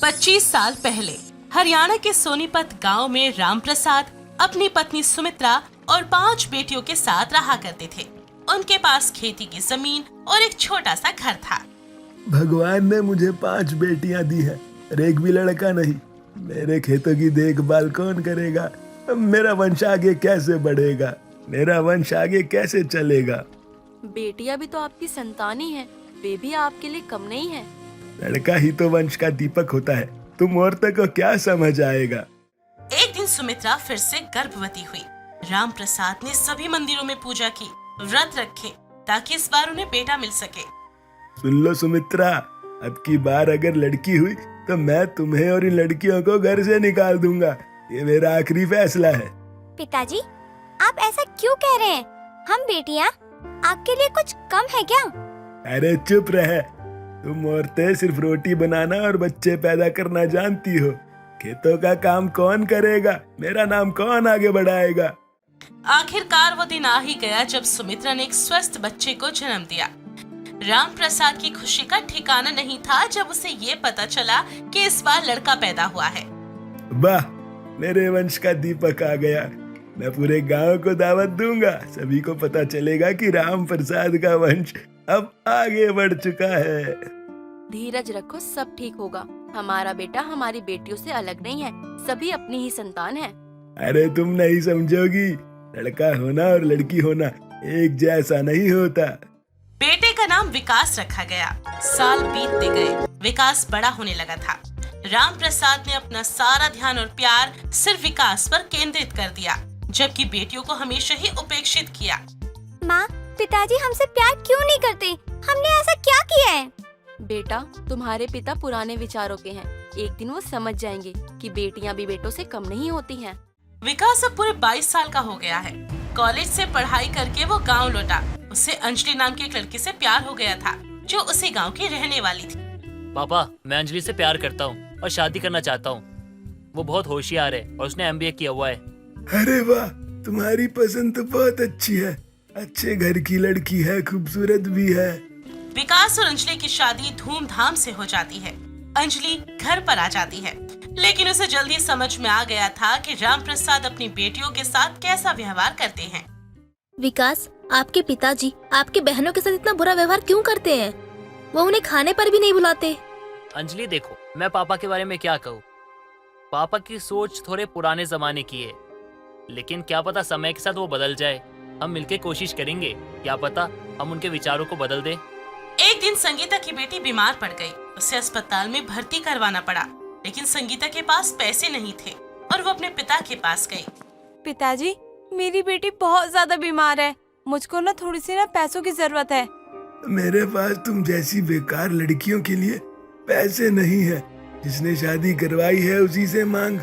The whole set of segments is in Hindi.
25 साल पहले हरियाणा के सोनीपत गांव में रामप्रसाद अपनी पत्नी सुमित्रा और 5 बेटियों के साथ रहा करते थे। उनके पास खेती की जमीन और एक छोटा सा घर था। भगवान ने मुझे 5 बेटियां दी है और एक भी लड़का नहीं। मेरे खेतों की देखभाल कौन करेगा? मेरा वंश आगे कैसे बढ़ेगा? मेरा वंश आगे कैसे चलेगा? बेटियां भी तो आपकी संतान ही हैं, वे भी आपके लिए कम नहीं है। लड़का ही तो वंश का दीपक होता है। तुम औरतों को क्या समझ आएगा? एक दिन सुमित्रा फिर से गर्भवती हुई। रामप्रसाद ने सभी मंदिरों में पूजा की, व्रत रखे ताकि इस बार उन्हें बेटा मिल सके। सुन लो सुमित्रा, अब की बार अगर लड़की हुई तो मैं तुम्हें और इन लड़कियों को घर से निकाल दूंगा। ये मेरा आखिरी फैसला है। पिताजी, आप ऐसा क्यों कह रहे हैं? हम बेटियां आपके लिए कुछ कम है क्या? अरे चुप रहे। तुम औरतें सिर्फ रोटी बनाना और बच्चे पैदा करना जानती हो। खेतों का काम कौन करेगा? मेरा नाम कौन आगे बढ़ाएगा? आखिरकार वो दिन आ ही गया जब सुमित्रा ने एक स्वस्थ बच्चे को जन्म दिया। रामप्रसाद की खुशी का ठिकाना नहीं था जब उसे ये पता चला कि इस बार लड़का पैदा हुआ है। वाह, मेरे वंश का दीपक आ गया। मैं पूरे गांव को दावत दूंगा। सभी को पता चलेगा कि रामप्रसाद का वंश अब आगे बढ़ चुका है। धीरज रखो, सब ठीक होगा। हमारा बेटा हमारी बेटियों से अलग नहीं है, सभी अपनी ही संतान है। अरे तुम नहीं समझोगी, लड़का होना और लड़की होना एक जैसा नहीं होता। बेटे का नाम विकास रखा गया। साल बीतते गए, विकास बड़ा होने लगा था। रामप्रसाद ने अपना सारा ध्यान और प्यार सिर्फ विकास पर केंद्रित कर दिया, जबकि बेटियों को हमेशा ही उपेक्षित किया। माँ, पिताजी हमसे प्यार क्यों नहीं करते? हमने ऐसा क्या किया है? बेटा, तुम्हारे पिता पुराने विचारों के हैं। एक दिन वो समझ जाएंगे कि बेटियां भी बेटों से कम नहीं होती हैं। विकास अब पूरे 22 साल का हो गया है। कॉलेज से पढ़ाई करके वो गांव लौटा। उसे अंजलि नाम की एक लड़की से प्यार हो गया था, जो उसी गांव की रहने वाली थी। पापा, मैं अंजलि से प्यार करता हूँ और शादी करना चाहता हूँ। वो बहुत होशियार है और उसने MBA किया हुआ है। अरे वाह, तुम्हारी पसंद तो बहुत अच्छी है। अच्छे घर की लड़की है, खूबसूरत भी है। विकास और अंजलि की शादी धूमधाम से हो जाती है। अंजलि घर पर आ जाती है, लेकिन उसे जल्दी समझ में आ गया था कि रामप्रसाद अपनी बेटियों के साथ कैसा व्यवहार करते हैं। विकास, आपके पिताजी आपकी बहनों के साथ इतना बुरा व्यवहार क्यों करते हैं? वो उन्हें खाने पर भी नहीं बुलाते। अंजलि देखो, मैं पापा के बारे में क्या कहूँ। पापा की सोच थोड़े पुराने जमाने की है, लेकिन क्या पता समय के साथ वो बदल जाए। हम मिलके कोशिश करेंगे, क्या पता हम उनके विचारों को बदल दें। एक दिन संगीता की बेटी बीमार पड़ गई। उसे अस्पताल में भर्ती करवाना पड़ा, लेकिन संगीता के पास पैसे नहीं थे और वो अपने पिता के पास गई। पिताजी, मेरी बेटी बहुत ज्यादा बीमार है। मुझको ना थोड़ी सी पैसों की जरूरत है। मेरे पास तुम जैसी बेकार लड़कियों के लिए पैसे नहीं है। जिसने शादी करवाई है उसी से मांग।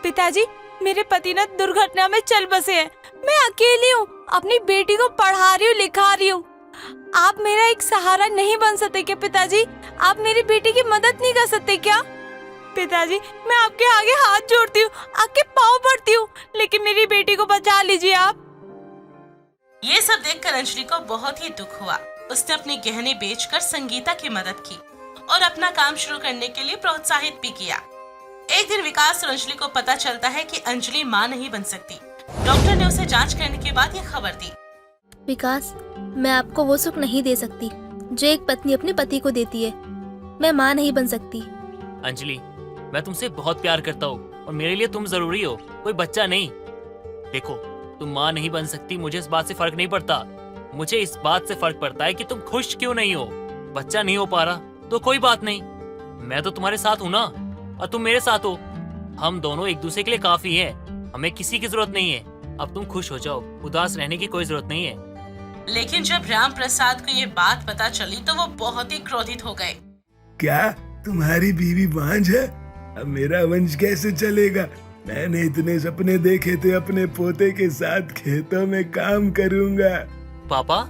पिताजी, मेरे पति ना दुर्घटना में चल बसे हैं। मैं अकेली हूँ, अपनी बेटी को पढ़ा रही हूँ, लिखा रही हूँ। आप मेरा एक सहारा नहीं बन सकते क्या पिताजी? आप मेरी बेटी की मदद नहीं कर सकते क्या? पिताजी, मैं आपके आगे हाथ जोड़ती हूँ, आपके पाँव पड़ती हूँ, लेकिन मेरी बेटी को बचा लीजिए आप। ये सब देखकर अंजलि को बहुत ही दुख हुआ। उसने अपने गहने बेचकर संगीता की मदद की और अपना काम शुरू करने के लिए प्रोत्साहित भी किया। एक दिन विकास और अंजलि को पता चलता है कि अंजलि मां नहीं बन सकती। डॉक्टर ने उसे जांच करने के बाद ये खबर दी। विकास, मैं आपको वो सुख नहीं दे सकती जो एक पत्नी अपने पति को देती है। मैं माँ नहीं बन सकती। अंजलि, मैं तुमसे बहुत प्यार करता हूँ और मेरे लिए तुम जरूरी हो, कोई बच्चा नहीं। देखो, तुम माँ नहीं बन सकती, मुझे इस बात से फर्क नहीं पड़ता। मुझे इस बात से फर्क पड़ता है कि तुम खुश क्यों नहीं हो। बच्चा नहीं हो पा रहा तो कोई बात नहीं, मैं तो तुम्हारे साथ हूँ ना, और तुम मेरे साथ हो। हम दोनों एक दूसरे के लिए काफी हैं। हमें किसी की जरूरत नहीं है। अब तुम खुश हो जाओ, उदास रहने की कोई जरूरत नहीं है। लेकिन जब रामप्रसाद को ये बात पता चली तो वो बहुत ही क्रोधित हो गए। क्या तुम्हारी बीवी बांझ है? अब मेरा वंश कैसे चलेगा? मैंने इतने सपने देखे थे, अपने पोते के साथ खेतों में काम करूंगा। पापा,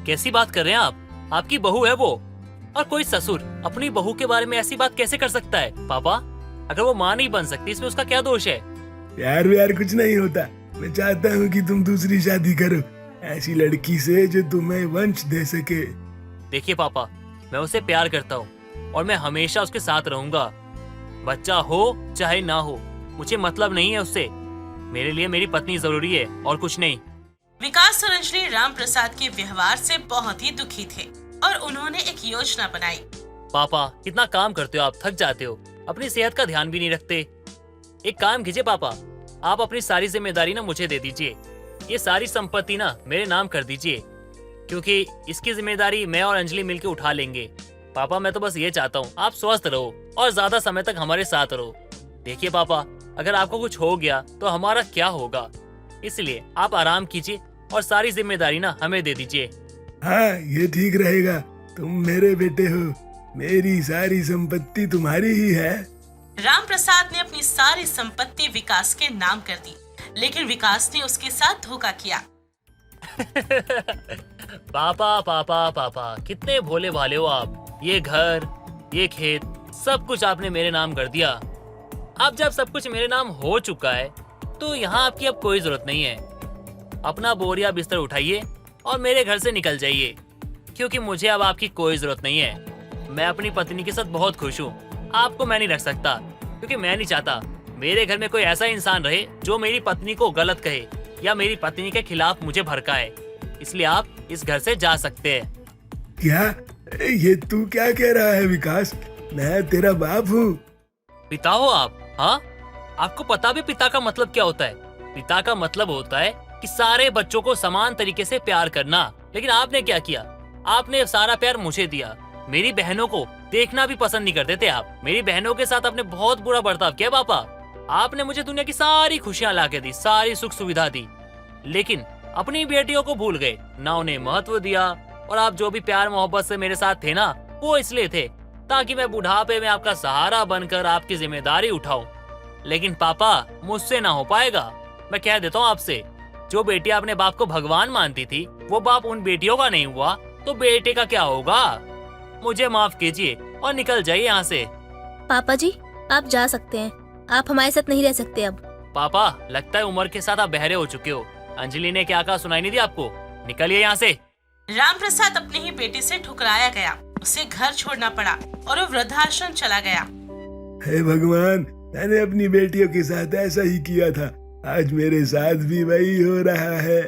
कैसी बात कर रहे हैं आप? आपकी बहू है वो, और कोई ससुर अपनी बहू के बारे में ऐसी बात कैसे कर सकता है? पापा, अगर वो माँ नहीं बन सकती इसमें उसका क्या दोष है? यार कुछ नहीं होता। मैं चाहता हूँ कि तुम दूसरी शादी करो, ऐसी लड़की से जो तुम्हें वंश दे सके। देखिए पापा, मैं उसे प्यार करता हूँ और मैं हमेशा उसके साथ रहूंगा। बच्चा हो चाहे ना हो, मुझे मतलब नहीं है उससे। मेरे लिए मेरी पत्नी जरूरी है और कुछ नहीं। विकास और अंजलि राम प्रसाद के व्यवहार से बहुत ही दुखी थे और उन्होंने एक योजना बनाई। पापा कितना काम करते हो आप, थक जाते हो, अपनी सेहत का ध्यान भी नहीं रखते। एक काम कीजिए पापा, आप अपनी सारी जिम्मेदारी ना मुझे दे दीजिए। ये सारी संपत्ति ना मेरे नाम कर दीजिए, क्योंकि इसकी जिम्मेदारी मैं और अंजलि मिलकर उठा लेंगे। पापा मैं तो बस ये चाहता हूँ आप स्वस्थ रहो और ज्यादा समय तक हमारे साथ रहो। देखिए पापा, अगर आपको कुछ हो गया तो हमारा क्या होगा, इसलिए आप आराम कीजिए और सारी जिम्मेदारी ना हमें दे दीजिए। हाँ, ये ठीक रहेगा। तुम मेरे बेटे हो, मेरी सारी संपत्ति तुम्हारी ही है। राम प्रसाद ने अपनी सारी संपत्ति विकास के नाम कर दी, लेकिन विकास ने उसके साथ धोखा किया। पापा पापा पापा कितने भोले भाले हो आप। ये घर, ये खेत, सब कुछ आपने मेरे नाम कर दिया। अब जब सब कुछ मेरे नाम हो चुका है तो यहाँ आपकी अब कोई जरूरत नहीं है। अपना बोरिया बिस्तर उठाइए और मेरे घर से निकल जाइए, क्योंकि मुझे अब आपकी कोई जरूरत नहीं है। मैं अपनी पत्नी के साथ बहुत खुश हूँ। आपको मैं नहीं रख सकता, क्योंकि मैं नहीं चाहता मेरे घर में कोई ऐसा इंसान रहे जो मेरी पत्नी को गलत कहे या मेरी पत्नी के खिलाफ मुझे भड़काए। इसलिए आप इस घर से जा सकते हैं। क्या ये तू क्या कह रहा है विकास? मैं तेरा बाप हूँ। पिता हो आप? हाँ, आपको पता भी पिता का मतलब क्या होता है? पिता का मतलब होता है कि सारे बच्चों को समान तरीके से प्यार करना। लेकिन आपने क्या किया? आपने सारा प्यार मुझे दिया। मेरी बहनों को देखना भी पसंद नहीं करते थे आप। मेरी बहनों के साथ आपने बहुत बुरा बर्ताव किया पापा। आपने मुझे दुनिया की सारी खुशियां लाके दी, सारी सुख सुविधा दी, लेकिन अपनी बेटियों को भूल गए, ना उन्हें महत्व दिया। और आप जो भी प्यार मोहब्बत से मेरे साथ थे ना, वो इसलिए थे ताकि मैं बुढ़ापे में आपका सहारा बनकर आपकी जिम्मेदारी उठाऊं। लेकिन पापा, मुझसे ना हो पाएगा। मैं कह देता हूँ आपसे, जो बेटी अपने बाप को भगवान मानती थी, वो बाप उन बेटियों का नहीं हुआ तो बेटे का क्या होगा? मुझे माफ कीजिए और निकल जाइए यहाँ से। पापा जी, आप जा सकते हैं। आप हमारे साथ नहीं रह सकते अब। पापा, लगता है उम्र के साथ आप बहरे हो चुके हो। अंजलि ने क्या कहा सुनाई नहीं दी आपको? निकलिए यहाँ से। राम प्रसाद अपने ही बेटे से ठुकराया गया, उसे घर छोड़ना पड़ा और वो वृद्धाश्रम चला गया। हे भगवान, मैंने अपनी बेटियों के साथ ऐसा ही किया था, आज मेरे साथ भी वही हो रहा है।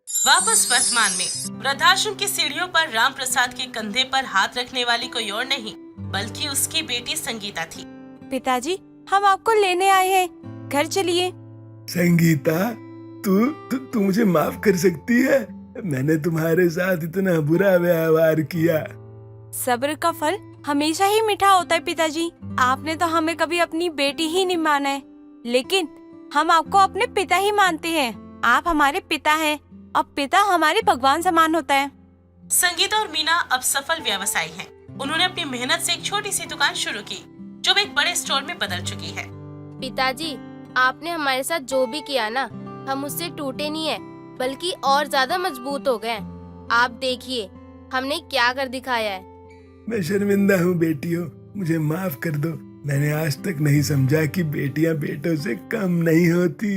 वापस वर्तमान में वृद्धाश्रम की सीढ़ियों पर राम प्रसाद के कंधे पर हाथ रखने वाली कोई और नहीं, बल्कि उसकी बेटी संगीता थी। पिताजी, हम आपको लेने आए हैं, घर चलिए। संगीता, तू मुझे माफ कर सकती है? मैंने तुम्हारे साथ इतना बुरा व्यवहार किया। सब्र का फल हमेशा ही मीठा होता है पिताजी। आपने तो हमें कभी अपनी बेटी ही नहीं माना है, लेकिन हम आपको अपने पिता ही मानते हैं। आप हमारे पिता हैं और पिता हमारे भगवान समान होता है। संगीता और मीना अब सफल व्यवसायी हैं। उन्होंने अपनी मेहनत से एक छोटी सी दुकान शुरू की, जो एक बड़े स्टोर में बदल चुकी है। पिताजी, आपने हमारे साथ जो भी किया ना, हम उससे टूटे नहीं है, बल्कि और ज्यादा मजबूत हो गए। आप देखिए हमने क्या कर दिखाया है। मैं शर्मिंदा हूँ बेटियों, मुझे माफ कर दो। मैंने आज तक नहीं समझा कि बेटियां बेटों से कम नहीं होती।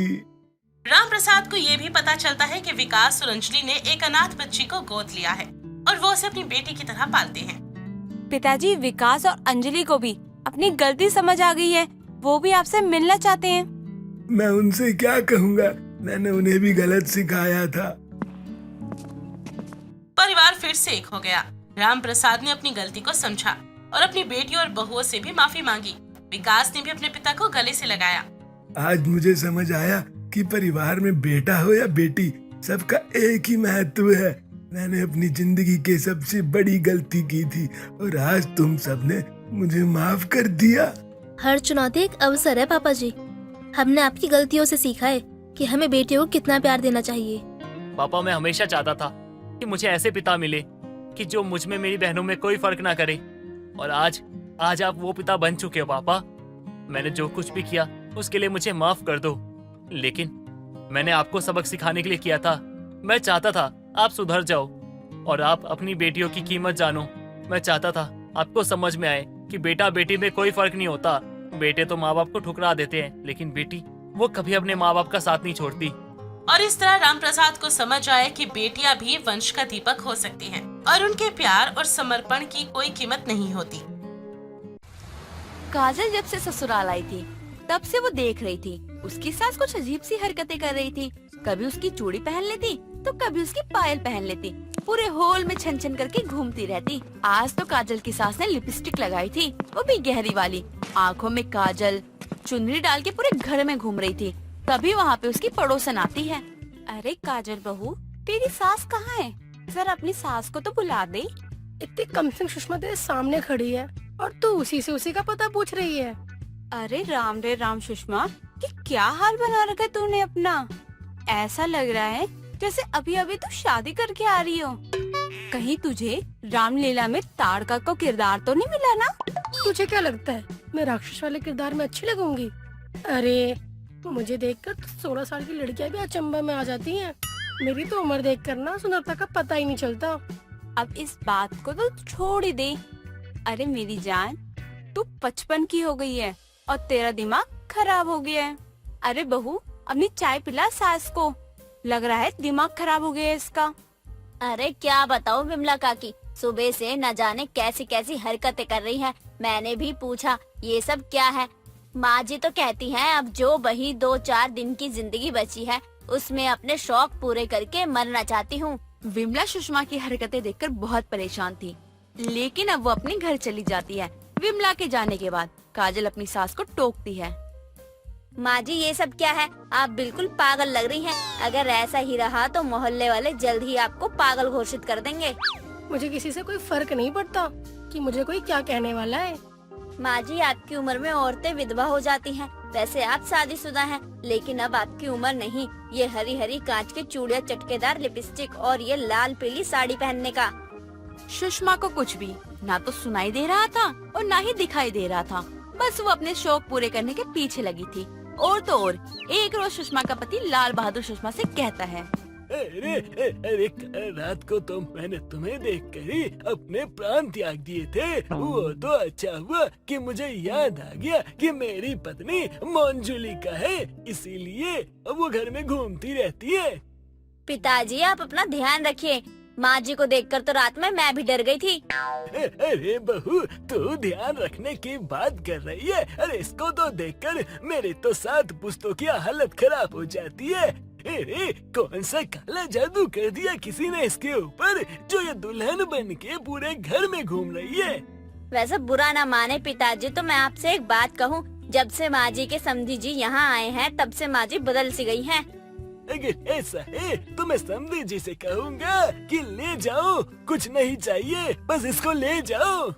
राम प्रसाद को ये भी पता चलता है कि विकास और अंजलि ने एक अनाथ बच्ची को गोद लिया है और वो उसे अपनी बेटी की तरह पालते हैं। पिताजी, विकास और अंजलि को भी अपनी गलती समझ आ गई है। वो भी आपसे मिलना चाहते हैं। मैं उनसे क्या कहूँगा, मैंने उन्हें भी गलत सिखाया था। परिवार फिर से एक हो गया। राम प्रसाद ने अपनी गलती को समझा और अपनी बेटी और बहुओं से भी माफी मांगी। विकास ने भी अपने पिता को गले से लगाया। आज मुझे समझ आया कि परिवार में बेटा हो या बेटी, सबका एक ही महत्व है। मैंने अपनी जिंदगी की सबसे बड़ी गलती की थी और आज तुम सबने मुझे माफ कर दिया। हर चुनौती एक अवसर है पापा जी। हमने आपकी गलतियों से सीखा है कि हमें बेटियों को कितना प्यार देना चाहिए। पापा, मैं हमेशा चाहता था कि मुझे ऐसे पिता मिले कि जो मुझ में मेरी बहनों में कोई फर्क ना करे, और आज आप वो पिता बन चुके हो। पापा, मैंने जो कुछ भी किया उसके लिए मुझे माफ कर दो, लेकिन मैंने आपको सबक सिखाने के लिए किया था। मैं चाहता था आप सुधर जाओ और आप अपनी बेटियों की कीमत जानो। मैं चाहता था आपको समझ में आए कि बेटा बेटी में कोई फर्क नहीं होता। बेटे तो माँ बाप को ठुकरा देते हैं, लेकिन बेटी वो कभी अपने माँ बाप का साथ नहीं छोड़ती। और इस तरह राम प्रसाद को समझ आया कि बेटियां भी वंश का दीपक हो सकती हैं और उनके प्यार और समर्पण की कोई कीमत नहीं होती। काजल जब से ससुराल आई थी तब से वो देख रही थी उसकी सास कुछ अजीब सी हरकतें कर रही थी। कभी उसकी चूड़ी पहन लेती तो कभी उसकी पायल पहन लेती, पूरे हॉल में छन छन करके घूमती रहती। आज तो काजल की सास ने लिपस्टिक लगाई थी, वो भी गहरी वाली, आँखों में काजल, चुनरी डाल के पूरे घर में घूम रही थी। तभी वहाँ पे उसकी पड़ोसन आती है। अरे काजल बहू, तेरी सास कहाँ है? जरा अपनी सास को तो बुला दे। इतनी कम से सुषमा तेरे सामने खड़ी है और तू उसी से उसी का पता पूछ रही है। अरे राम रे राम सुषमा, ये क्या हाल बना रखा है तूने अपना? ऐसा लग रहा है जैसे अभी अभी तू शादी करके आ रही हो। कहीं तुझे रामलीला में ताड़का को किरदार तो नहीं मिला ना? तुझे क्या लगता है मैं राक्षस वाले किरदार में अच्छी लगूंगी? अरे मुझे देखकर तो 16 साल की लड़कियां भी अचंभा में आ जाती हैं। मेरी तो उम्र देखकर ना सुंदरता का पता ही नहीं चलता। अब इस बात को तो छोड़ ही दे। अरे मेरी जान, तू 55 की हो गई है और तेरा दिमाग खराब हो गया है। अरे बहू, अपनी चाय पिला सास को, लग रहा है दिमाग खराब हो गया है इसका। अरे क्या बताओ विमला काकी, सुबह से न जाने कैसी कैसी हरकतें कर रही है। मैंने भी पूछा ये सब क्या है। माँ जी तो कहती हैं अब जो वही 2-4 दिन की जिंदगी बची है उसमें अपने शौक पूरे करके मरना चाहती हूँ। विमला सुषमा की हरकतें देखकर बहुत परेशान थी, लेकिन अब वो अपने घर चली जाती है। विमला के जाने के बाद काजल अपनी सास को टोकती है। माँ जी ये सब क्या है? आप बिल्कुल पागल लग रही हैं। अगर ऐसा ही रहा तो मोहल्ले वाले जल्द ही आपको पागल घोषित कर देंगे। मुझे किसी से कोई फर्क नहीं पड़ता कि मुझे कोई क्या कहने वाला है। माँ जी आपकी उम्र में औरतें विधवा हो जाती हैं। वैसे आप शादीशुदा हैं, लेकिन अब आपकी उम्र नहीं। ये हरी हरी कांच के चूड़ियाँ, चटकेदार लिपस्टिक और ये लाल पीली साड़ी पहनने का। सुषमा को कुछ भी ना तो सुनाई दे रहा था और ना ही दिखाई दे रहा था। बस वो अपने शौक पूरे करने के पीछे लगी थी। और तो और एक रोज सुषमा का पति लाल बहादुर सुषमा से कहता है, अरे कल रात को तो मैंने तुम्हें देखकर ही अपने प्राण त्याग दिए थे। वो तो अच्छा हुआ कि मुझे याद आ गया कि मेरी पत्नी मंजुलिका है, इसीलिए अब वो घर में घूमती रहती है। पिताजी आप अपना ध्यान रखिए। माँ जी को देखकर तो रात में मैं भी डर गई थी। अरे बहू, तू ध्यान रखने की बात कर रही है? अरे इसको तो देखकर मेरी तो 7 पुश्तों की हालत खराब हो जाती है। अरे कौन सा काला जादू कर दिया किसी ने इसके ऊपर, जो ये दुल्हन बन के पूरे घर में घूम रही है। वैसे बुरा ना माने पिताजी, तो मैं आपसे एक बात कहूँ, जब से माँ जी के समधी जी यहाँ आए हैं तब से माँ जी बदल सी गई हैं। अगर ऐसा है तो मैं समधी जी से कहूँगा कि ले जाओ, कुछ नहीं चाहिए, बस इसको ले जाओ।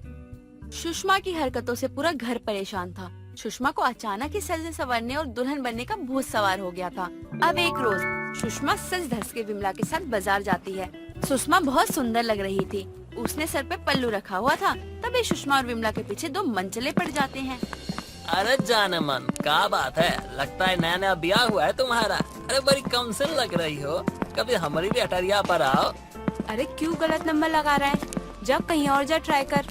सुषमा की हरकतों से पूरा घर परेशान था। सुषमा को अचानक ही सजने संवरने और दुल्हन बनने का भूत सवार हो गया था। अब एक रोज सुषमा सज धज के विमला के साथ बाजार जाती है। सुषमा बहुत सुंदर लग रही थी। उसने सर पे पल्लू रखा हुआ था। तभी सुषमा और विमला के पीछे 2 मंचले पड़ जाते हैं। अरे जाने मन, क्या बात है? लगता है नया नया ब्याह हुआ है तुम्हारा। अरे बड़ी कम से लग रही हो, कभी हमारी भी अटरिया पर आओ। अरे क्यों गलत नंबर लगा रहा है? जब कहीं और जा ट्राई कर।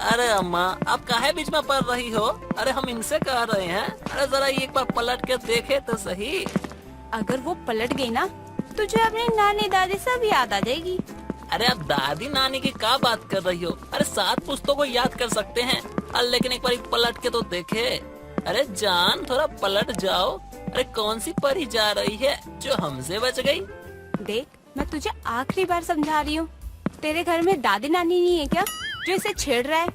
अरे अम्मा, आप काहे बीच में पड़ रही हो? अरे हम इनसे कह रहे हैं, अरे जरा एक बार पलट के देखे तो सही। अगर वो पलट गई ना, तुझे अपने नानी दादी सब याद आ जाएगी। अरे आप दादी नानी की क्या बात कर रही हो? अरे 7 पुश्तों को याद कर सकते हैं, लेकिन एक बार पलट के तो देखे। अरे जान, थोड़ा पलट जाओ। अरे कौन सी परी जा रही है जो हमसे बच गई? देख, मैं तुझे आखिरी बार समझा रही हूँ। तेरे घर में दादी नानी नहीं है क्या जो इसे छेड़ रहा है?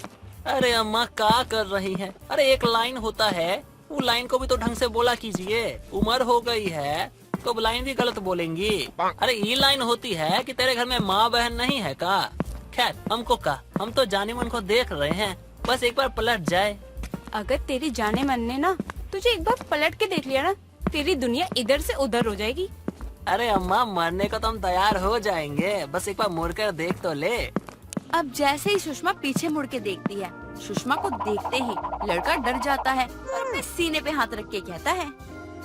अरे अम्मा क्या कर रही हैं? अरे एक लाइन होता है, वो लाइन को भी तो ढंग से बोला कीजिए। उम्र हो गई है तो अब लाइन भी गलत बोलेंगी। अरे ये लाइन होती है कि तेरे घर में माँ बहन नहीं है का? खैर हमको का, हम तो जाने मन को देख रहे हैं, बस एक बार पलट जाए। अगर तेरी जाने मन ने ना तुझे एक बार पलट के देख लिया ना, तेरी दुनिया इधर से उधर हो जाएगी। अरे अम्मा, मरने को तो हम तैयार हो जाएंगे, बस एक बार मुड़ कर देख तो ले। अब जैसे ही सुषमा पीछे मुड़ के देखती है, सुषमा को देखते ही लड़का डर जाता है और अपने सीने पे हाथ रख के कहता है,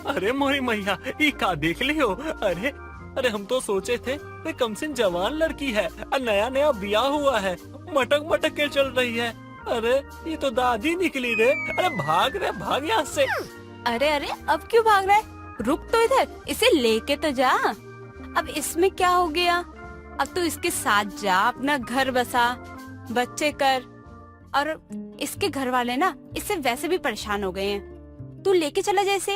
अरे मोरी मैया, ये का देख लियो? अरे हम तो सोचे थे वे कम से जवान लड़की है और नया नया ब्याह हुआ है, मटक मटक के चल रही है। अरे ये तो दादी निकली रे। अरे भाग भाग यहाँ से। अरे अब क्यों भाग रहा है? रुक तो इधर, इसे लेके तो जा। अब इसमें क्या हो गया? अब तो इसके साथ जा, अपना घर बसा, बच्चे कर। और इसके घर वाले ना इससे वैसे भी परेशान हो गए हैं। तू लेके चला जैसे।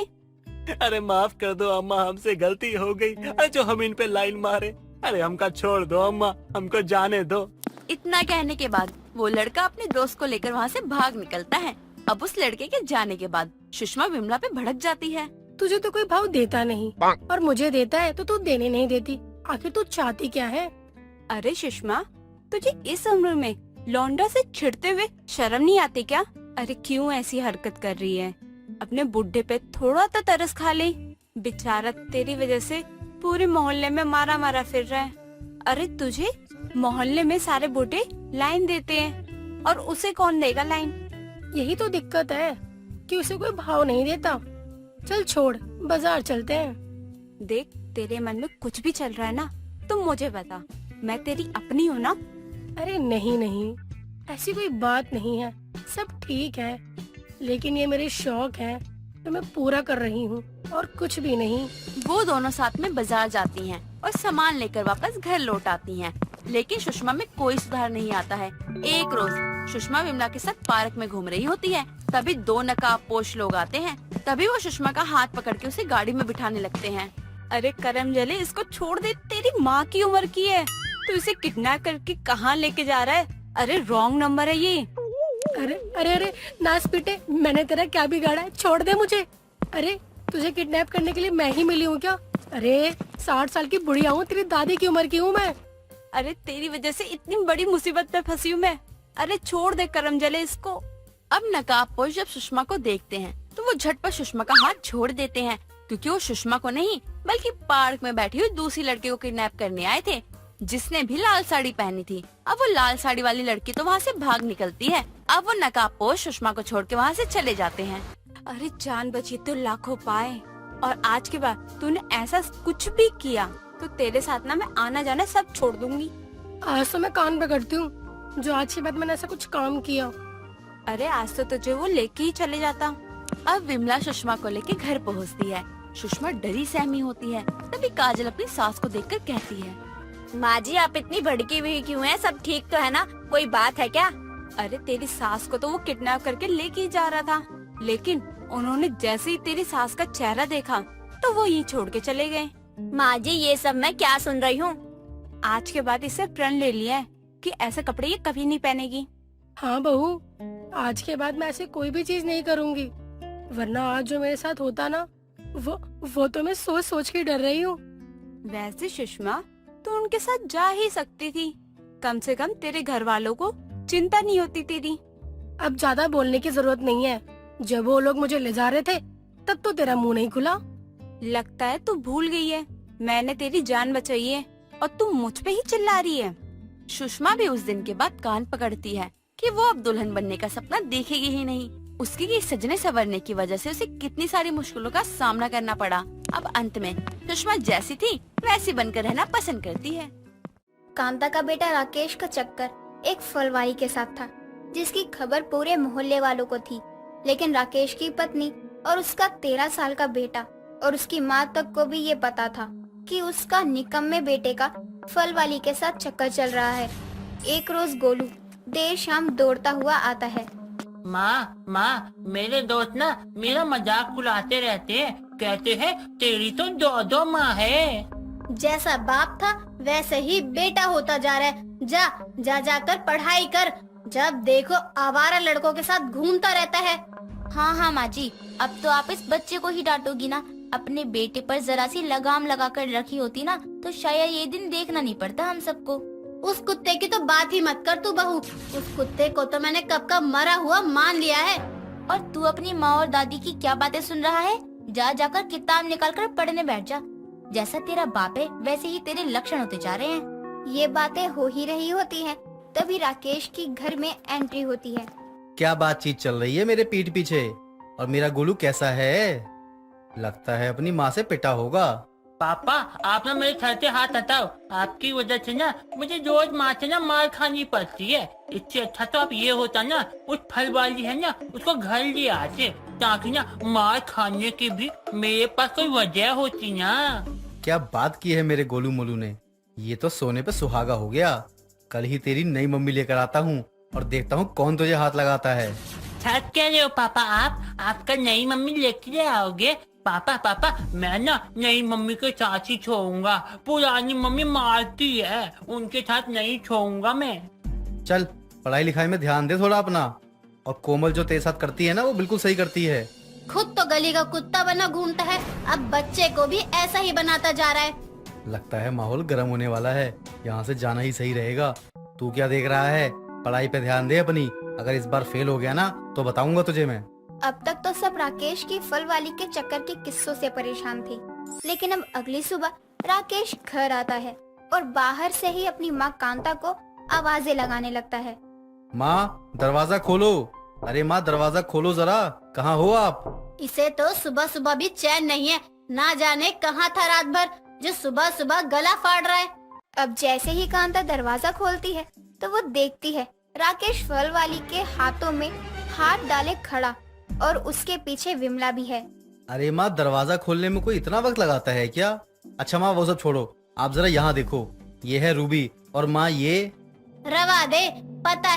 अरे माफ कर दो अम्मा, हमसे गलती हो गई। अरे जो हम इन पे लाइन मारे, अरे हमका छोड़ दो अम्मा, हमको जाने दो। इतना कहने के बाद वो लड़का अपने दोस्त को लेकर वहाँ से भाग निकलता है। अब उस लड़के के जाने के बाद सुषमा विमला पे भड़क जाती है। तुझे तो कोई भाव देता नहीं और मुझे देता है तो तू देने नहीं देती। आखिर तू चाहती क्या है? अरे सुषमा, तुझे इस उम्र में लौंडा से छिड़ते हुए शर्म नहीं आती क्या? अरे क्यों ऐसी हरकत कर रही है? अपने बुढ़े पे थोड़ा तो तरस खा ले। बेचारा तेरी वजह से पूरे मोहल्ले में मारा मारा फिर रहा है। अरे तुझे मोहल्ले में सारे बूढ़े लाइन देते हैं और उसे कौन देगा लाइन? यही तो दिक्कत है कि उसे कोई भाव नहीं देता। चल छोड़, बाजार चलते हैं। देख, तेरे मन में कुछ भी चल रहा है ना, तुम मुझे बता, मैं तेरी अपनी हूँ ना। अरे नहीं नहीं, ऐसी कोई बात नहीं है, सब ठीक है। लेकिन ये मेरे शौक है तो मैं पूरा कर रही हूँ और कुछ भी नहीं। वो दोनों साथ में बाजार जाती हैं और सामान लेकर वापस घर लौट आती हैं। लेकिन सुषमा में कोई सुधार नहीं आता है। एक रोज सुषमा विमला के साथ पार्क में घूम रही होती है। तभी दो नकाबपोश लोग आते हैं। तभी वो सुषमा का हाथ पकड़ के उसे गाड़ी में बिठाने लगते हैं। अरे करम जले, इसको छोड़ दे, तेरी माँ की उम्र की है। तू इसे किडनैप करके कहाँ लेके जा रहा है? अरे रॉन्ग नंबर है ये। अरे अरे अरे नास पीटे, मैंने तेरा क्या बिगाड़ा है? छोड़ दे मुझे। अरे तुझे किडनैप करने के लिए मैं ही मिली हूँ क्या? अरे 60 साल की बुढ़िया हूँ, तेरी दादी की उम्र की हूँ मैं। अरे तेरी वजह से इतनी बड़ी मुसीबत में फंसी हूँ मैं। अरे छोड़ दे करम जले इसको। अब नकाबपोश जब सुषमा को देखते हैं तो वो झटपट सुषमा का हाथ छोड़ देते हैं, क्योंकि वो सुषमा को नहीं बल्कि पार्क में बैठी हुई दूसरी लड़की को किडनैप करने आए थे, जिसने भी लाल साड़ी पहनी थी। अब वो लाल साड़ी वाली लड़की तो वहाँ से भाग निकलती है। अब वो नकाबपोश सुषमा को छोड़ के वहाँ से चले जाते हैं। अरे जान बची तो लाखों पाए, और आज के बाद तूने ऐसा कुछ भी किया तो तेरे साथ ना मैं आना जाना सब छोड़ दूंगी। आज तो मैं कान पकड़ती हूँ जो आज के बाद मैंने ऐसा कुछ काम किया। अरे आज तो तुझे वो लेके ही चले जाता। अब विमला सुषमा को लेके घर पहुँचती है। सुषमा डरी सहमी होती है। तभी काजल अपनी सास को देखकर कहती है, माँ जी आप इतनी भड़की हुई क्यों हैं? सब ठीक तो है ना? कोई बात है क्या? अरे तेरी सास को तो वो किडनैप करके लेके ही जा रहा था, लेकिन उन्होंने जैसे ही तेरी सास का चेहरा देखा तो वो यहीं छोड़ के चले गए। माँ जी ये सब मैं क्या सुन रही हूँ? आज के बाद इससे प्रण ले लिया है कि ऐसे कपड़े ये कभी नहीं पहनेगी। हाँ बहू, आज के बाद मैं ऐसे कोई भी चीज नहीं करूँगी, वरना आज जो मेरे साथ होता ना वो तो मैं सोच सोच के डर रही हूँ। वैसे सुषमा तो उनके साथ जा ही सकती थी, कम से कम तेरे घर वालों को चिंता नहीं होती तेरी। अब ज्यादा बोलने की जरूरत नहीं है। जब वो लोग मुझे ले जा रहे थे तब तो तेरा मुंह नहीं खुला। लगता है तू भूल गई है, मैंने तेरी जान बचाई है और तू मुझ पे ही चिल्ला रही है। सुषमा भी उस दिन के बाद कान पकड़ती है कि वो अब दुल्हन बनने का सपना देखेगी ही नहीं। उसके ये सजने संवरने की वजह से उसे कितनी सारी मुश्किलों का सामना करना पड़ा। अब अंत में सुषमा जैसी थी वैसी बनकर रहना पसंद करती है। कांता का बेटा राकेश का चक्कर एक फलवाई के साथ था, जिसकी खबर पूरे मोहल्ले वालों को थी। लेकिन राकेश की पत्नी और उसका 13 साल का बेटा और उसकी माँ तक को भी ये पता था कि उसका निकम्मे बेटे का फलवाली के साथ चक्कर चल रहा है। एक रोज गोलू देर शाम दौड़ता हुआ आता है। माँ, मेरे दोस्त ना मेरा मजाक उड़ाते रहते हैं, कहते हैं तेरी तो दो माँ है। जैसा बाप था वैसे ही बेटा होता जा रहा है। जा जाकर पढ़ाई कर, जब देखो आवारा लड़कों के साथ घूमता रहता है। हाँ माँ जी, अब तो आप इस बच्चे को ही डांटोगी ना। अपने बेटे पर जरा सी लगाम लगा कर रखी होती ना तो शायद ये दिन देखना नहीं पड़ता हम सबको। उस कुत्ते की तो बात ही मत कर तू बहू, उस कुत्ते को तो मैंने कब का मरा हुआ मान लिया है। और तू अपनी माँ और दादी की क्या बातें सुन रहा है? जाकर किताब निकाल कर पढ़ने बैठ जा। जैसा तेरा बाप है वैसे ही तेरे लक्षण होते जा रहे हैं। ये बातें हो ही रही होती हैं, तभी राकेश की घर में एंट्री होती है। क्या बातचीत चल रही है मेरे पीठ पीछे? और मेरा गोलू कैसा है? लगता है अपनी माँ से पिटा होगा। पापा आप ना मेरे सर से हाथ हटाओ, आपकी वजह से ना मुझे रोज माँ से ना मार खानी पड़ती है। इससे अच्छा तो आप ये होता ना उस फल वाली है ना उसको घर ले आते, ताकि ना मार खाने की भी मेरे पास कोई वजह होती ना। क्या बात की है मेरे गोलू मोलू ने, ये तो सोने पे सुहागा हो गया। कल ही तेरी नई मम्मी लेकर आता हूँ, और देखता हूँ कौन तुझे हाथ लगाता है। सच कह रहे हो पापा? आपका नई मम्मी लेके आओगे? पापा पापा, मैं ना नई मम्मी के साथ ही छोड़ूंगा। पुरानी मम्मी मारती है, उनके साथ नहीं छोड़ूंगा मैं। चल पढ़ाई लिखाई में ध्यान दे थोड़ा अपना। और कोमल जो तेरे साथ करती है ना, वो बिल्कुल सही करती है। खुद तो गली का कुत्ता बना घूमता है, अब बच्चे को भी ऐसा ही बनाता जा रहा है। लगता है माहौल गर्म होने वाला है, यहाँ से जाना ही सही रहेगा। तू क्या देख रहा है? पढ़ाई पे ध्यान दे अपनी। अगर इस बार फेल हो गया ना तो बताऊंगा तुझे मैं। अब तक तो सब राकेश की फल वाली के चक्कर के किस्सों से परेशान थे, लेकिन अब अगली सुबह राकेश घर आता है और बाहर से ही अपनी माँ कांता को आवाजें लगाने लगता है। माँ दरवाजा खोलो। अरे माँ दरवाजा खोलो जरा, कहाँ हो आप? इसे तो सुबह सुबह भी चैन नहीं है, ना जाने कहाँ था रात भर, जो सुबह सुबह गला फाड़ रहा है। अब जैसे ही कांता दरवाजा खोलती है तो वो देखती है राकेश फल वाली के हाथों में हाथ डाले खड़ा और उसके पीछे विमला भी है। अरे माँ दरवाजा खोलने में कोई इतना वक्त लगाता है क्या? अच्छा माँ वो सब छोड़ो, आप जरा यहाँ देखो। ये है रूबी और माँ ये। रवा दे, पता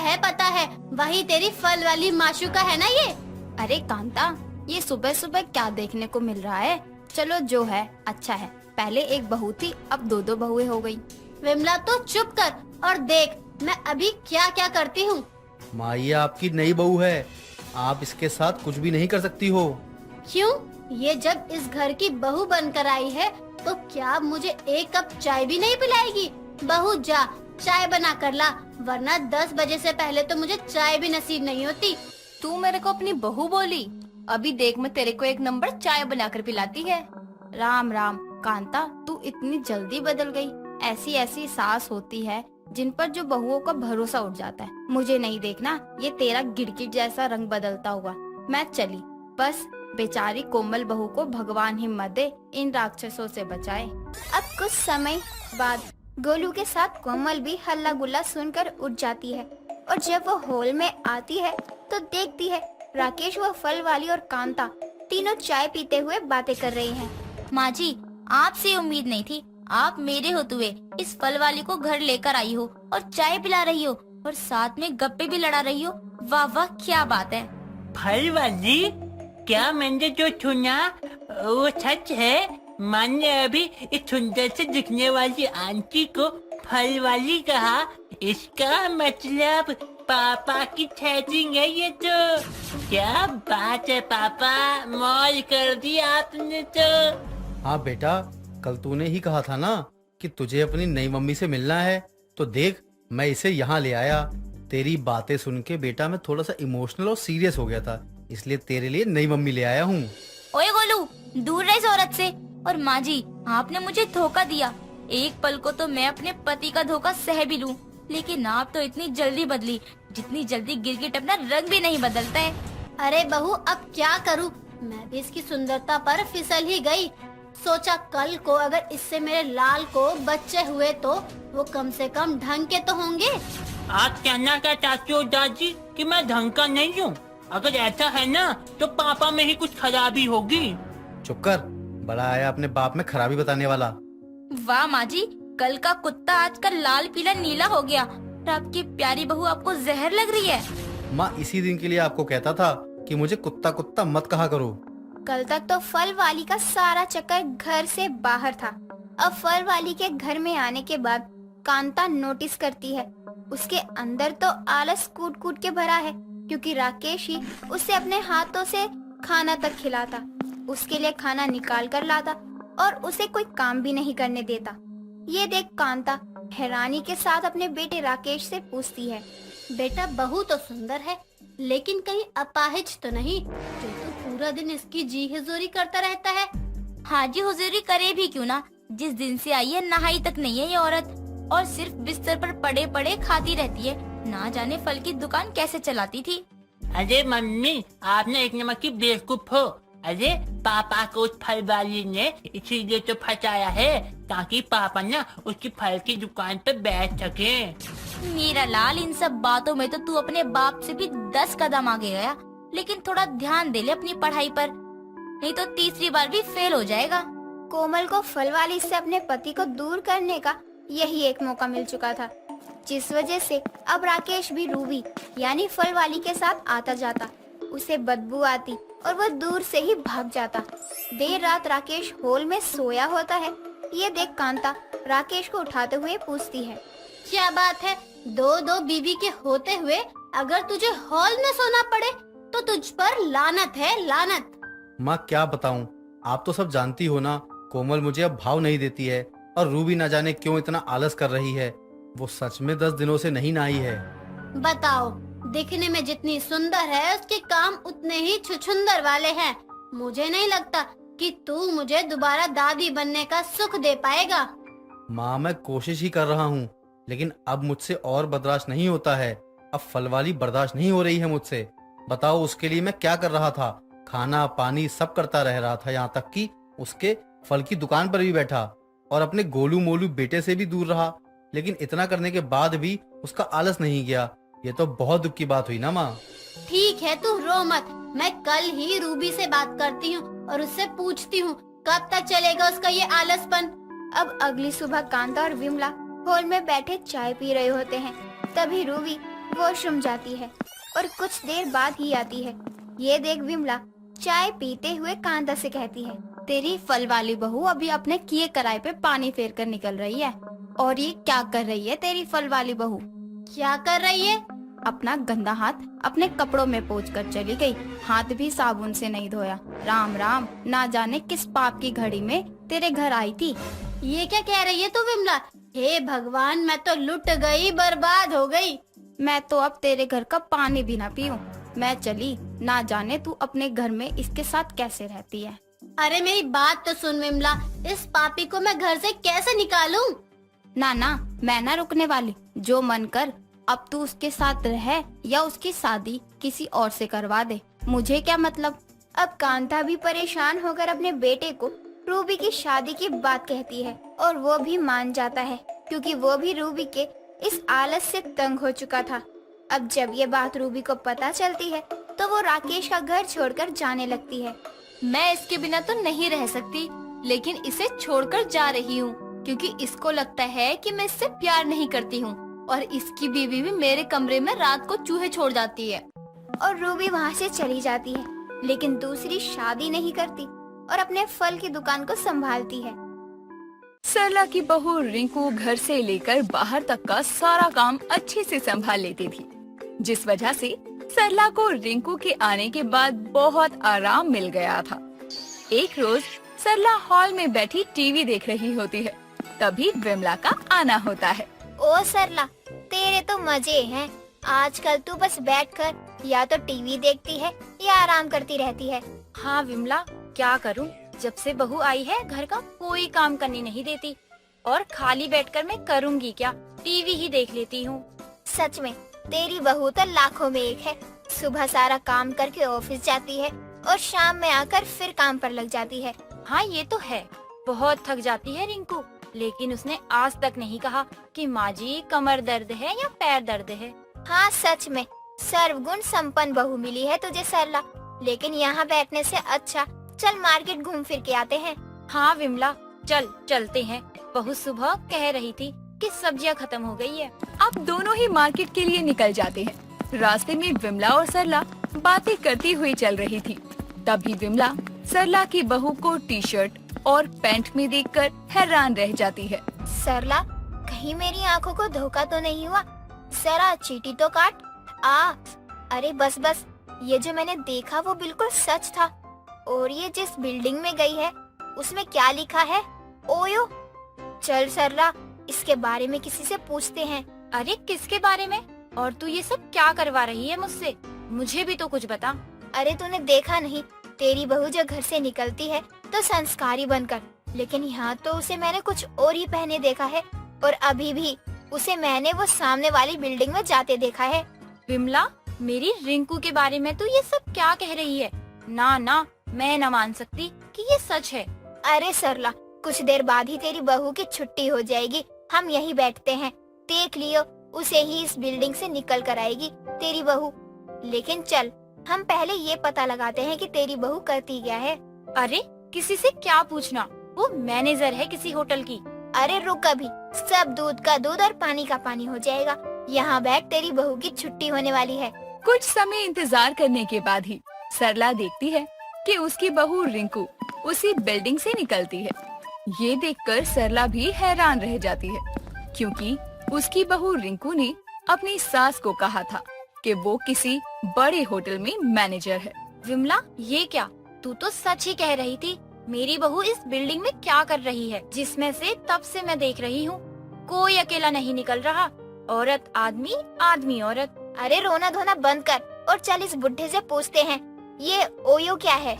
है वही तेरी फल वाली माशूका है ना ये। अरे कांता, ये सुबह सुबह क्या देखने को मिल रहा है? चलो जो है अच्छा है, पहले एक बहू थी अब दो बहुएं हो गई। विमला तो चुप कर और देख मैं अभी क्या क्या करती हूँ। माँ ये आपकी नई बहू है, आप इसके साथ कुछ भी नहीं कर सकती हो। क्यों? ये जब इस घर की बहू बनकर आई है तो क्या मुझे एक कप चाय भी नहीं पिलाएगी? बहू जा चाय बना कर ला, वरना 10 बजे से पहले तो मुझे चाय भी नसीब नहीं होती। तू मेरे को अपनी बहू बोली? अभी देख मैं तेरे को एक नंबर चाय बनाकर पिलाती है। राम राम कांता, तू इतनी जल्दी बदल गई। ऐसी ऐसी सास होती है जिन पर जो बहुओं का भरोसा उठ जाता है। मुझे नहीं देखना ये तेरा गिरगिट जैसा रंग बदलता हुआ। मैं चली, बस बेचारी कोमल बहू को भगवान हिम्मत दे, इन राक्षसों से बचाए। अब कुछ समय बाद गोलू के साथ कोमल भी हल्ला गुल्ला सुनकर उठ जाती है और जब वो हॉल में आती है तो देखती है राकेश व फल वाली और कांता तीनों चाय पीते हुए बातें कर रही हैं। माँ जी आपसे उम्मीद नहीं थी, आप मेरे होते हुए इस फल वाली को घर लेकर आई हो और चाय पिला रही हो और साथ में गप्पे भी लड़ा रही हो। वाह वाह क्या बात है। फल वाली? क्या मैंने जो सुना वो सच है? मैंने अभी इस सुंदर से दिखने वाली आंटी को फल वाली कहा, इसका मतलब पापा की सेटिंग है ये तो। क्या बात है पापा, मौज कर दी आपने तो। हाँ बेटा, कल तूने ही कहा था ना कि तुझे अपनी नई मम्मी से मिलना है, तो देख मैं इसे यहाँ ले आया। तेरी बातें सुन के बेटा मैं थोड़ा सा इमोशनल और सीरियस हो गया था, इसलिए तेरे लिए नई मम्मी ले आया हूँ। ओए गोलू दूर रहे इस औरत से। और माँ जी आपने मुझे धोखा दिया, एक पल को तो मैं अपने पति का धोखा सह भी लूं, लेकिन आप तो इतनी जल्दी बदली जितनी जल्दी गिरगिट अपना रंग भी नहीं बदलता है। अरे बहू अब क्या करूँ, मैं भी इसकी सुंदरता पर फिसल ही गई। सोचा कल को अगर इससे मेरे लाल को बच्चे हुए तो वो कम से कम ढंग के तो होंगे। आप कहना क्या चाहती हो दादी कि मैं ढंग का नहीं हूँ? अगर ऐसा है ना तो पापा में ही कुछ खराबी होगी। चुप कर, बड़ा आया अपने बाप में खराबी बताने वाला। वाह माँ जी, कल का कुत्ता आजकल लाल पीला नीला हो गया और आपकी प्यारी बहू आपको जहर लग रही है। माँ इसी दिन के लिए आपको कहता था कि मुझे कुत्ता कुत्ता मत कहा करो। कल तक तो फल वाली का सारा चक्कर घर से बाहर था। अब फल वाली के घर में आने के बाद कांता नोटिस करती है उसके अंदर तो आलस कूट कूट के भरा है, क्योंकि राकेश ही उसे अपने हाथों से खाना तक खिलाता, उसके लिए खाना निकाल कर लाता और उसे कोई काम भी नहीं करने देता। ये देख कांता हैरानी के साथ अपने बेटे राकेश से पूछती है, बेटा बहू तो सुंदर है लेकिन कहीं अपाहिज तो नहीं जो तू पूरा दिन इसकी जी हुजूरी करता रहता है? हाँ जी हुजूरी करे भी क्यों ना, जिस दिन से आई है नहाई तक नहीं है ये औरत और सिर्फ बिस्तर पर पड़े पड़े खाती रहती है। ना जाने फल की दुकान कैसे चलाती थी। अरे मम्मी आपने एक नंबर की बेवकूफ हो। अरे पापा को उस फल वाली ने इसीलिए तो फंसाया है ताकि पापा ना उसकी फल की दुकान पर बैठ सके। मेरा लाल इन सब बातों में तो तू अपने बाप से भी 10 कदम आगे गया, लेकिन थोड़ा ध्यान दे ले अपनी पढ़ाई पर, नहीं तो तीसरी बार भी फेल हो जाएगा। कोमल को फल वाली से अपने पति को दूर करने का यही एक मौका मिल चुका था। जिस वजह से अब राकेश भी रूबी यानी फल वाली के साथ आता जाता। उसे बदबू आती और वो दूर से ही भाग जाता। देर रात राकेश हॉल में सोया होता है। ये देख कांता राकेश को उठाते हुए पूछती है, क्या बात है, दो बीवी के होते हुए अगर तुझे हॉल में सोना पड़े तो तुझ पर लानत है, लानत। माँ क्या बताऊं, आप तो सब जानती हो ना, कोमल मुझे अब भाव नहीं देती है और रूबी ना जाने क्यों इतना आलस कर रही है। वो सच में 10 दिनों से नहीं नहाई है। बताओ, दिखने में जितनी सुंदर है उसके काम उतने ही छुछुंदर वाले हैं। मुझे नहीं लगता कि तू मुझे दोबारा दादी बनने का सुख दे पाएगा। माँ मैं कोशिश ही कर रहा हूँ, लेकिन अब मुझसे और बर्दाश्त नहीं होता है। अब फल वाली बर्दाश्त नहीं हो रही है मुझसे। बताओ उसके लिए मैं क्या कर रहा था, खाना पानी सब करता रह रहा था, यहाँ तक कि उसके फल की दुकान पर भी बैठा और अपने गोलू मोलू बेटे से भी दूर रहा, लेकिन इतना करने के बाद भी उसका आलस नहीं गया। ये तो बहुत दुख की बात हुई ना माँ। ठीक है, तू रो मत, मैं कल ही रूबी से बात करती हूँ और उससे पूछती हूँ कब तक चलेगा उसका ये आलसपन। अब अगली सुबह कांता और विमला हॉल में बैठे चाय पी रहे होते हैं। तभी रूबी वॉशरूम जाती है और कुछ देर बाद ही आती है। ये देख विमला चाय पीते हुए कांता से कहती है, तेरी फल वाली बहू अभी अपने किए कराए पे पानी फेर कर निकल रही है। और ये क्या कर रही है तेरी फल वाली बहू? क्या कर रही है? अपना गंदा हाथ अपने कपड़ों में पोंछ कर चली गई, हाथ भी साबुन से नहीं धोया। राम राम, ना जाने किस पाप की घड़ी में तेरे घर आई थी। ये क्या कह रही है तू विमला? हे भगवान, मैं तो लुट गई, बर्बाद हो गई। मैं तो अब तेरे घर का पानी भी ना पीऊं। मैं चली, ना जाने तू अपने घर में इसके साथ कैसे रहती है। अरे मेरी बात तो सुन विमला, इस पापी को मैं घर से कैसे निकालूं? ना ना, मैं ना रुकने वाली। जो मन कर, अब तू उसके साथ रह या उसकी शादी किसी और से करवा दे, मुझे क्या मतलब। अब कांता भी परेशान होकर अपने बेटे को रूबी की शादी की बात कहती है और वो भी मान जाता है, क्योंकि वो भी रूबी के इस आलस से तंग हो चुका था। अब जब ये बात रूबी को पता चलती है तो वो राकेश का घर छोड़कर जाने लगती है। मैं इसके बिना तो नहीं रह सकती, लेकिन इसे छोड़कर जा रही हूँ क्योंकि इसको लगता है कि मैं इससे प्यार नहीं करती हूँ और इसकी बीवी भी मेरे कमरे में रात को चूहे छोड़ जाती है। और रूबी वहाँ से चली जाती है, लेकिन दूसरी शादी नहीं करती और अपने फल की दुकान को संभालती है। सरला की बहू रिंकू घर से लेकर बाहर तक का सारा काम अच्छे से संभाल लेती थी, जिस वजह से सरला को रिंकू के आने के बाद बहुत आराम मिल गया था। एक रोज सरला हॉल में बैठी टीवी देख रही होती है, तभी विमला का आना होता है। ओ सरला, तेरे तो मजे हैं। आजकल तू बस बैठकर या तो टीवी देखती है या आराम करती रहती है। हाँ विमला, क्या करूं, जब से बहू आई है घर का कोई काम करने नहीं देती और खाली बैठकर मैं करूंगी क्या, टीवी ही देख लेती हूँ। सच में तेरी बहू तो लाखों में एक है। सुबह सारा काम करके ऑफिस जाती है और शाम में आकर फिर काम पर लग जाती है। हाँ ये तो है, बहुत थक जाती है रिंकू, लेकिन उसने आज तक नहीं कहा कि माँ जी कमर दर्द है या पैर दर्द है। हाँ सच में सर्वगुण संपन्न बहू मिली है तुझे सरला, लेकिन यहाँ बैठने से अच्छा चल मार्केट घूम फिर के आते हैं। हाँ विमला, चलते हैं। बहुत सुबह कह रही थी कि सब्जियाँ खत्म हो गई है। अब दोनों ही मार्केट के लिए निकल जाते हैं। रास्ते में विमला और सरला बातें करती हुई चल रही थी। तभी विमला सरला की बहू को टी शर्ट और पैंट में देखकर हैरान रह जाती है। सरला, कहीं मेरी आंखों को धोखा तो नहीं हुआ? जरा चींटी तो काट। अरे बस, ये जो मैंने देखा वो बिल्कुल सच था। और ये जिस बिल्डिंग में गई है उसमें क्या लिखा है? ओयो, चल सरला, इसके बारे में किसी से पूछते हैं। अरे किसके बारे में? और तू ये सब क्या करवा रही है मुझसे? मुझे भी तो कुछ बता। अरे तूने देखा नहीं, तेरी बहू जो घर से निकलती है तो संस्कारी बनकर, लेकिन यहाँ तो उसे मैंने कुछ और ही पहने देखा है। और अभी भी उसे मैंने वो सामने वाली बिल्डिंग में जाते देखा है। विमला, मेरी रिंकू के बारे में तू ये सब क्या कह रही है? ना, मैं न मान सकती कि ये सच है। अरे सरला, कुछ देर बाद ही तेरी बहू की छुट्टी हो जाएगी। हम यहीं बैठते हैं, देख लियो, उसे ही इस बिल्डिंग से निकल कर आएगी तेरी बहू। लेकिन चल, हम पहले ये पता लगाते हैं कि तेरी बहू करती क्या है। अरे किसी से क्या पूछना, वो मैनेजर है किसी होटल की। अरे रुक अभी, सब दूध का दूध और पानी का पानी हो जाएगा। यहाँ बैठ, तेरी बहू की छुट्टी होने वाली है। कुछ समय इंतजार करने के बाद ही सरला देखती है कि उसकी बहू रिंकू उसी बिल्डिंग से निकलती है। ये देखकर सरला भी हैरान रह जाती है, क्योंकि उसकी बहू रिंकू ने अपनी सास को कहा था कि वो किसी बड़े होटल में मैनेजर है। विमला, ये क्या? तू तो सच ही कह रही थी। मेरी बहू इस बिल्डिंग में क्या कर रही है, जिसमें से तब से मैं देख रही हूँ कोई अकेला नहीं निकल रहा। औरत आदमी, आदमी औरत। अरे रोना धोना बंद कर और चल इस बुढ़े से पूछते हैं, ये ओयो क्या है?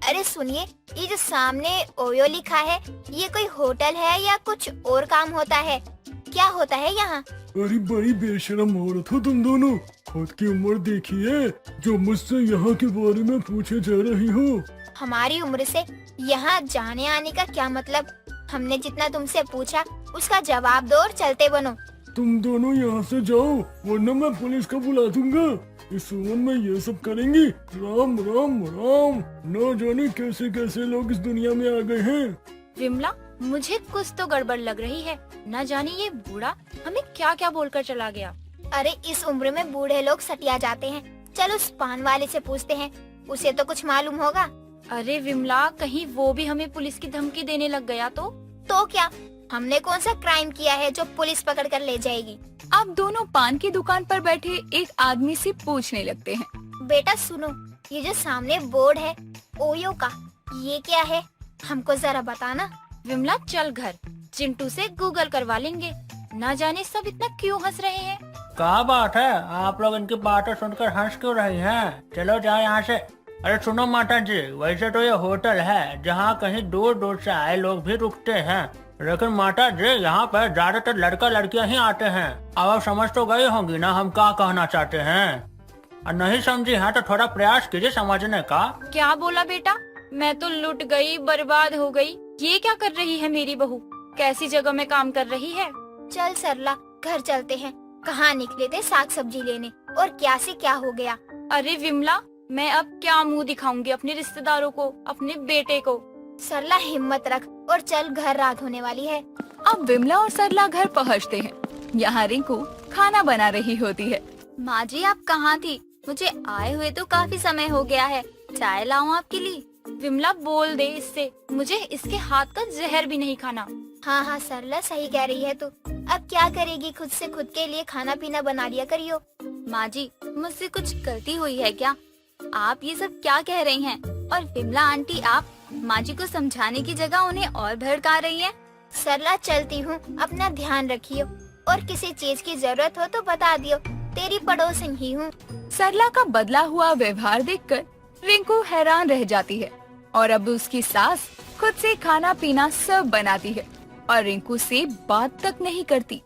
अरे सुनिए, ये जो सामने ओयो लिखा है, ये कोई होटल है या कुछ और काम होता है? क्या होता है यहाँ? अरे बड़ी बेशरम औरत हो तुम दोनों, खुद की उम्र देखिए जो मुझसे यहाँ के बारे में पूछे जा रही हो। हमारी उम्र से यहाँ जाने आने का क्या मतलब? हमने जितना तुमसे पूछा उसका जवाब दो और चलते बनो। तुम दोनों यहाँ से जाओ वरना मैं पुलिस को बुला दूंगा। इस उम्र में ये सब करेंगी? राम राम राम, न जाने कैसे कैसे लोग इस दुनिया में आ गए हैं। विमला, मुझे कुछ तो गड़बड़ लग रही है। न जाने ये बूढ़ा हमें क्या क्या बोलकर चला गया। अरे इस उम्र में बूढ़े लोग सटिया जाते हैं। चलो उस पान वाले से पूछते हैं, उसे तो कुछ मालूम होगा। अरे विमला, कहीं वो भी हमें पुलिस की धमकी देने लग गया तो क्या? हमने कौन सा क्राइम किया है जो पुलिस पकड़ कर ले जाएगी? अब दोनों पान की दुकान पर बैठे एक आदमी से पूछने लगते हैं। बेटा सुनो, ये जो सामने बोर्ड है ओयो का, ये क्या है? हमको जरा बताना। विमला चल घर, चिंटू से गूगल करवा लेंगे। न जाने सब इतना क्यों हंस रहे हैं। क्या बात है, आप लोग इनकी बातें सुनकर हंस क्यों रही हैं? चलो जाओ यहाँ से। अरे सुनो माता जी, वैसे तो ये होटल है जहाँ कहीं दूर दूर से आए लोग भी रुकते हैं, लेकिन माता जी यहाँ पर ज्यादातर लड़का लड़कियाँ ही आते हैं। अब आप समझ तो गए होंगी ना हम क्या कहना चाहते हैं। और नहीं समझी है तो थोड़ा प्रयास कीजिए समझने का। क्या बोला बेटा? मैं तो लुट गई, बर्बाद हो गई। ये क्या कर रही है मेरी बहू? कैसी जगह में काम कर रही है? चल सरला, घर चलते हैं। कहाँ निकले थे साग सब्जी लेने और क्या से क्या हो गया? अरे विमला, मैं अब क्या मुंह दिखाऊंगी अपने रिश्तेदारों को, अपने बेटे को। सरला हिम्मत रख और चल, घर रात होने वाली है। अब विमला और सरला घर पहुँचते हैं। यहाँ रिंकू खाना बना रही होती है। माँ जी आप कहाँ थी? मुझे आए हुए तो काफी समय हो गया है, चाय लाऊं आपके लिए? विमला बोल दे इससे, मुझे इसके हाथ का जहर भी नहीं खाना। हाँ हाँ सरला, सही कह रही है तू। अब क्या करेगी, खुद से खुद के लिए खाना पीना बना लिया करियो। माँ जी मुझसे कुछ गलती हुई है क्या? आप ये सब क्या कह रही हैं? और विमला आंटी, आप माँ जी को समझाने की जगह उन्हें और भड़का रही हैं। सरला चलती हूँ, अपना ध्यान रखियो और किसी चीज की जरूरत हो तो बता दियो, तेरी पड़ोसन ही हूँ। सरला का बदला हुआ व्यवहार देखकर रिंकू हैरान रह जाती है और अब उसकी सास खुद से खाना पीना सब बनाती है और रिंकू से बात तक नहीं करती।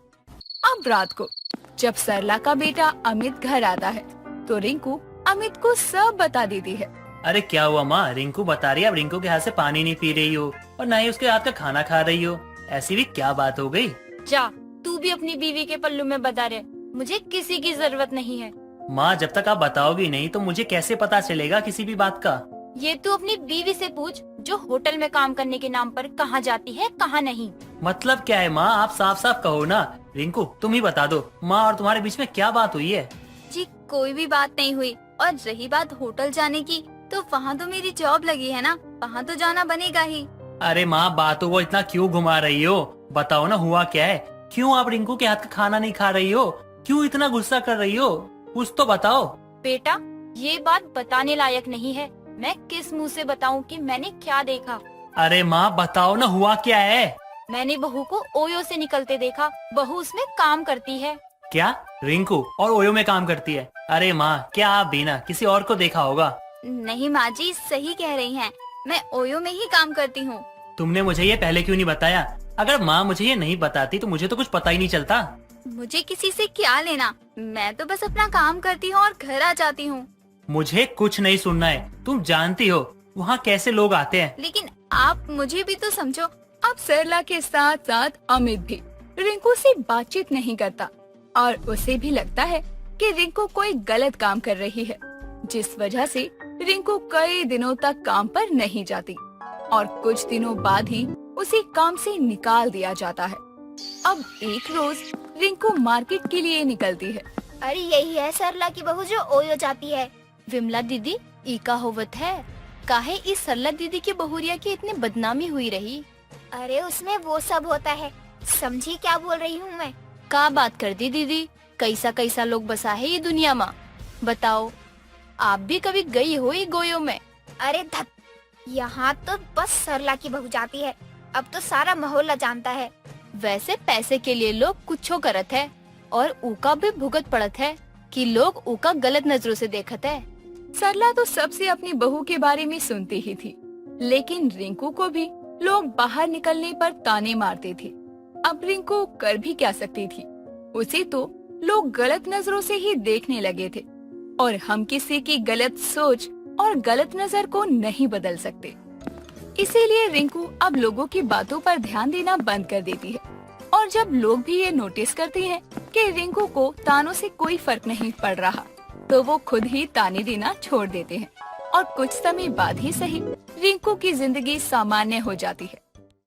अब रात को जब सरला का बेटा अमित घर आता है तो रिंकू अमित को सब बता देती है। अरे क्या हुआ माँ? रिंकू बता रही है अब रिंकू के हाथ से पानी नहीं पी रही हो और न ही उसके हाथ का खाना खा रही हो। ऐसी भी क्या बात हो गई? जा, तू भी अपनी बीवी के पल्लू में बता रहे, मुझे किसी की जरूरत नहीं है। माँ जब तक आप बताओगी नहीं तो मुझे कैसे पता चलेगा किसी भी बात का? ये तू अपनी बीवी से पूछ, जो होटल में काम करने के नाम पर कहाँ जाती है कहाँ नहीं। मतलब क्या है माँ? आप साफ साफ कहो ना। रिंकू तुम ही बता दो, माँ और तुम्हारे बीच में क्या बात हुई है? जी कोई भी बात नहीं हुई, और रही बात होटल जाने की तो वहाँ तो मेरी जॉब लगी है ना, वहाँ तो जाना बनेगा ही। अरे माँ बातों को इतना क्यों घुमा रही हो? बताओ ना हुआ क्या है? क्यों आप रिंकू के हाथ का खाना नहीं खा रही हो? क्यों इतना गुस्सा कर रही हो? कुछ तो बताओ। बेटा ये बात बताने लायक नहीं है, मैं किस मुंह से बताऊं कि मैंने क्या देखा। अरे माँ बताओ ना हुआ क्या है? मैंने बहू को ओयो से निकलते देखा, बहू उसमें काम करती है। क्या? रिंकू और ओयो में काम करती है? अरे माँ क्या आप भी ना किसी और को देखा होगा? नहीं माँ जी सही कह रही हैं, मैं ओयो में ही काम करती हूँ। तुमने मुझे ये पहले क्यों नहीं बताया? अगर माँ मुझे ये नहीं बताती तो मुझे तो कुछ पता ही नहीं चलता। मुझे किसी से क्या लेना, मैं तो बस अपना काम करती हूँ और घर आ जाती हूँ। मुझे कुछ नहीं सुनना है, तुम जानती हो वहाँ कैसे लोग आते हैं। लेकिन आप मुझे भी तो समझो। अब सरला के साथ साथ अमित भी रिंकू से बातचीत नहीं करता और उसे भी लगता है कि रिंकू कोई गलत काम कर रही है, जिस वजह से रिंकू कई दिनों तक काम पर नहीं जाती और कुछ दिनों बाद ही उसे काम से निकाल दिया जाता है। अब एक रोज रिंकू मार्केट के लिए निकलती है। अरे यही है सरला की बहू जो ओयो जाती है। विमला दीदी ई का होवत है, काहे इस सरला दीदी की बहुरिया की इतनी बदनामी हुई रही। अरे उसमें वो सब होता है, समझी क्या बोल रही हूँ मैं। का बात कर दी दीदी, कैसा कैसा लोग बसा है ये दुनिया में। बताओ, आप भी कभी गई हो ये गोयो में? अरे धत, यहाँ तो बस सरला की बहू जाती है, अब तो सारा मोहल्ला जानता है। वैसे पैसे के लिए लोग कुछो करत है और ऊका भी भुगत पड़त है कि लोग ऊका गलत नजरों से देखत है। सरला तो सबसे अपनी बहू के बारे में सुनती ही थी, लेकिन रिंकू को भी लोग बाहर निकलने पर ताने मारते थे। अब रिंकू कर भी क्या सकती थी, उसे तो लोग गलत नजरों से ही देखने लगे थे और हम किसी की गलत सोच और गलत नजर को नहीं बदल सकते। इसीलिए रिंकू अब लोगों की बातों पर ध्यान देना बंद कर देती है और जब लोग भी ये नोटिस करते हैं कि रिंकू को तानों से कोई फर्क नहीं पड़ रहा, तो वो खुद ही ताने देना छोड़ देते हैं और कुछ समय बाद ही सही रिंकू की जिंदगी सामान्य हो जाती है।